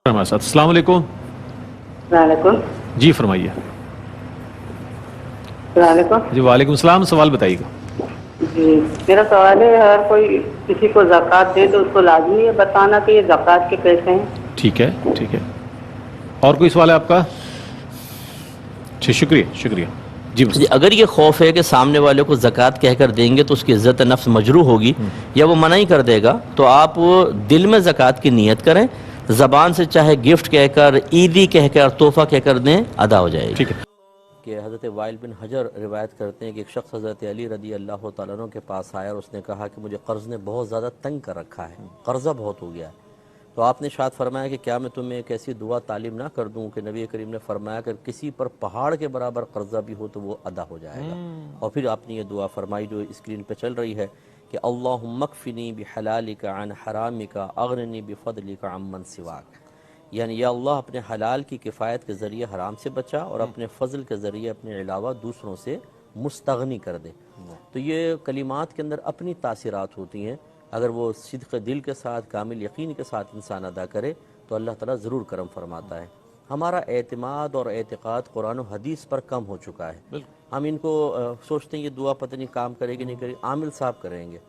हमारे साथ। अस्सलाम वालेकुम। वालेकुम। जी फरमाइए। वालेकुम। जी वालेकुम सलाम, सवाल बताइएगा। जी मेरा सवाल है, हर कोई किसी को ज़कात दे तो उसको लाजमी है बताना कि ये ज़कात के पैसे हैं। ठीक है, ठीक है। और कोई सवाल है आपका? जी शुक्रिया शुक्रिया। जी जी, अगर ये खौफ है कि सामने वाले को ज़कात कहकर देंगे तो उसकी इज़्ज़त नफ्स मजरूह होगी या वो मना ही कर देगा, तो आप दिल में ज़कात की नीयत करें, ज़बान से चाहे गिफ्ट कहकर, ईदी कहकर, तोहफ़ा कहकर दें, अदा हो जाएगी। ठीक है। कि हज़रत वाइल बिन हजर रिवायत करते हैं कि एक शख्स हज़रत अली रदी अल्लाह तआला अन्हु के पास आया और उसने कहा कि मुझे कर्ज़ ने बहुत ज़्यादा तंग कर रखा है, कर्ज़ा बहुत हो गया है। तो आपने शायद फरमाया कि क्या मैं तुम्हें एक ऐसी दुआ तालीम ना कर दूं कि नबी करीम ने फरमाया कि किसी पर पहाड़ के बराबर कर्जा भी हो तो वो अदा हो जाएगा। और फिर आपने ये दुआ फरमाई जो स्क्रीन पे चल रही है कि अल्लाहुम्मा कफ़िनी बिहलालिका अन हरामिका अग़निनी बिफ़ज़लिका अम्मन सिवाक, यानी या अल्लाह अपने हलाल की किफ़ायत के ज़रिए हराम से बचा और अपने फ़ज़ल के ज़रिए अपने अलावा दूसरों से मुस्तग़नी कर दे। तो ये कलिमात के अंदर अपनी तासीरात होती हैं, अगर वो सिद्क़ दिल के साथ, कामिल यकीन के साथ इंसान अदा करे तो अल्लाह ताला ज़रूर करम फरमाता है। हमारा एतमाद और एतिक़ाद कुरान और हदीस पर कम हो चुका है। हम इनको सोचते हैं ये दुआ पता नहीं काम करेगी नहीं करेगी, आमिल साहब करेंगे।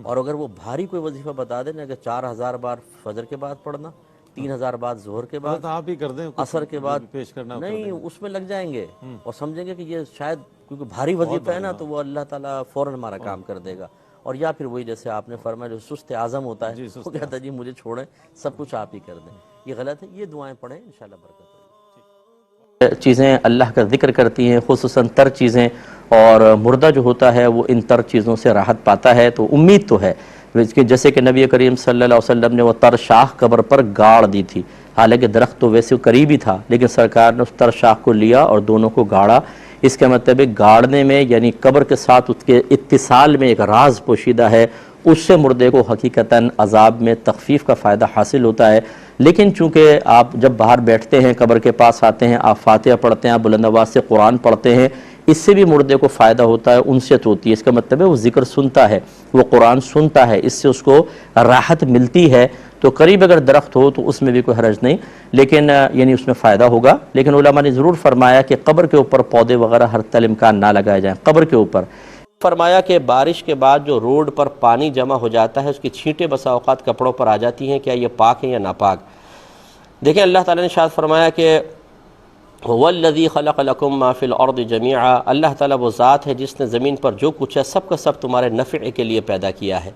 और अगर वो भारी कोई वजीफ़ा बता देना कि 4000 बार फजर के बाद पढ़ना, 3000 बार जोहर के बाद, आप ही कर दें, असर के बाद पेश करना नहीं, उसमें लग जाएंगे और समझेंगे कि ये शायद क्योंकि भारी वजीफ़ा है ना, तो वो अल्लाह ताला फ़ौरन हमारा काम कर देगा। और या फिर वही जैसे आपने फरमाया जो सुस्त आज़म होता है, वो कहता है जी मुझे छोड़ें, सब कुछ आप ही कर दें, ये गलत है। ये दुआएं पढ़ें, इंशाल्लाह बरकत होगी। चीज़ें अल्लाह का जिक्र करती हैं, खुसूसन तर चीज़ें, और मुर्दा जो होता है वो इन तर चीज़ों से राहत पाता है। तो उम्मीद तो है जैसे कि नबी करीम सल्लल्लाहु अलैहि वसल्लम ने वो तर शाख कब्र पर गाड़ दी थी, हालांकि दरख्त तो वैसे करीब ही था, लेकिन सरकार ने उस तर शाख को लिया और दोनों को गाड़ा। इसका मतलब है गाड़ने में यानी कब्र के साथ उसके इत्तिसाल में एक राज पोशीदा है, उससे मुर्दे को हकीकतन अजाब में तखफीफ का फ़ायदा हासिल होता है। लेकिन चूँकि आप जब बाहर बैठते हैं, कब्र के पास आते हैं, आप फातिहा पढ़ते हैं, आप बुलंद आवाज़ से कुरान पढ़ते हैं, इससे भी मुर्दे को फ़ायदा होता है, उनसियत होती है। इसका मतलब है वो ज़िक्र सुनता है, वो कुरान सुनता है, इससे उसको राहत मिलती है। तो करीब अगर दरख्त हो तो उसमें भी कोई हरज नहीं, लेकिन यानी उसमें फ़ायदा होगा। लेकिन उलमा ने ज़रूर फरमाया कि कब्र के ऊपर पौधे वगैरह हर तल इम्कान ना लगाए जाएँ कब्र के ऊपर। फरमाया कि बारिश के बाद जो रोड पर पानी जमा हो जाता है, उसकी छींटें बसा औक़ात कपड़ों पर आ जाती हैं, क्या ये पाक है या नापाक? देखें, अल्लाह ताला ने शायद फरमाया कि वल्लज़ी खलक़ लकुम मा फ़िल अर्दि जमीआ, अल्लाह ताला वो ज़ात है जिसने ज़मीन पर जो कुछ है सब का सब तुम्हारे नफ़े के लिए पैदा किया है,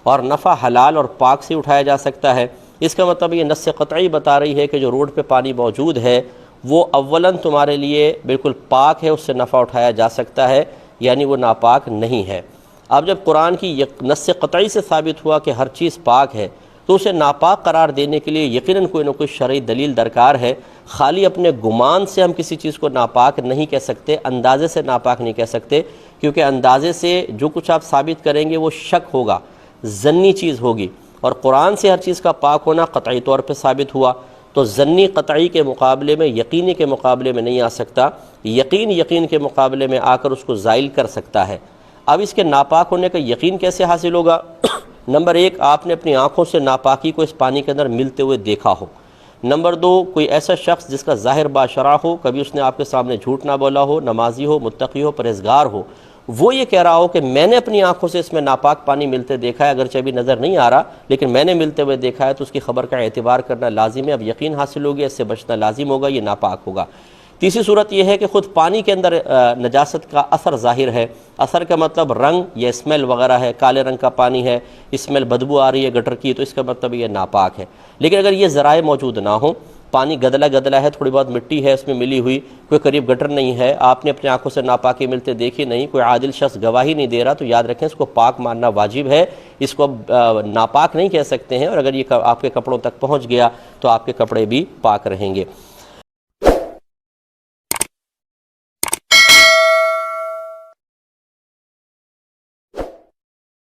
और नफ़ा हलाल और पाक से उठाया जा सकता है। इसका मतलब ये नस्स क़तई बता रही है कि जो रोड पे पानी मौजूद है वो अव्वलन तुम्हारे लिए बिल्कुल पाक है, उससे नफ़ा उठाया जा सकता है, यानी वो नापाक नहीं है। अब जब कुरान की नस्स क़तई से साबित हुआ कि हर चीज़ पाक है, तो उसे नापाक करार देने के लिए यकीनन कोई ना कोई शरई दलील दरकार है। खाली अपने गुमान से हम किसी चीज़ को नापाक नहीं कह सकते, अंदाज़े से नापाक नहीं कह सकते, क्योंकि अंदाज़े से जो कुछ आप साबित करेंगे वो शक होगा, ज़न्नी चीज़ होगी। और कुरान से हर चीज़ का पाक होना क़तई तौर पर साबित हुआ, तो ज़न्नी क़तई के मुकाबले में, यकीनी के मुकाबले में नहीं आ सकता। यकीन यकीन के मुकाबले में आकर उसको ज़ाइल कर सकता है। अब इसके नापाक होने का यकीन कैसे हासिल होगा? नंबर एक, आपने अपनी आँखों से नापाकी को इस पानी के अंदर मिलते हुए देखा हो। नंबर दो, कोई ऐसा शख्स जिसका ज़ाहिर बाशरा हो, कभी उसने आपके सामने झूठ ना बोला हो, नमाजी हो, मुत्तकी हो, परहेज़गार हो, वो ये कह रहा हो कि मैंने अपनी आंखों से इसमें नापाक पानी मिलते देखा है, अगरचे अभी नज़र नहीं आ रहा लेकिन मैंने मिलते हुए देखा है, तो उसकी खबर का एतबार करना लाजिम है। अब यकीन हासिल हो गया, इससे बचना लाजिम होगा, ये नापाक होगा। तीसरी सूरत यह है कि ख़ुद पानी के अंदर नजासत का असर ज़ाहिर है। असर का मतलब रंग या स्मेल वगैरह है, काले रंग का पानी है, स्मेल बदबू आ रही है गटर की, तो इसका मतलब ये नापाक है। लेकिन अगर ये ज़राए मौजूद ना हो, पानी गदला गदला है, थोड़ी बहुत मिट्टी है उसमें मिली हुई, कोई करीब गटर नहीं है, आपने अपनी आंखों से नापाकी मिलते देखी नहीं, कोई आदिल शख्स गवाही नहीं दे रहा, तो याद रखें इसको पाक मानना वाजिब है, इसको नापाक नहीं कह सकते हैं। और अगर ये आपके कपड़ों तक पहुँच गया तो आपके कपड़े भी पाक रहेंगे।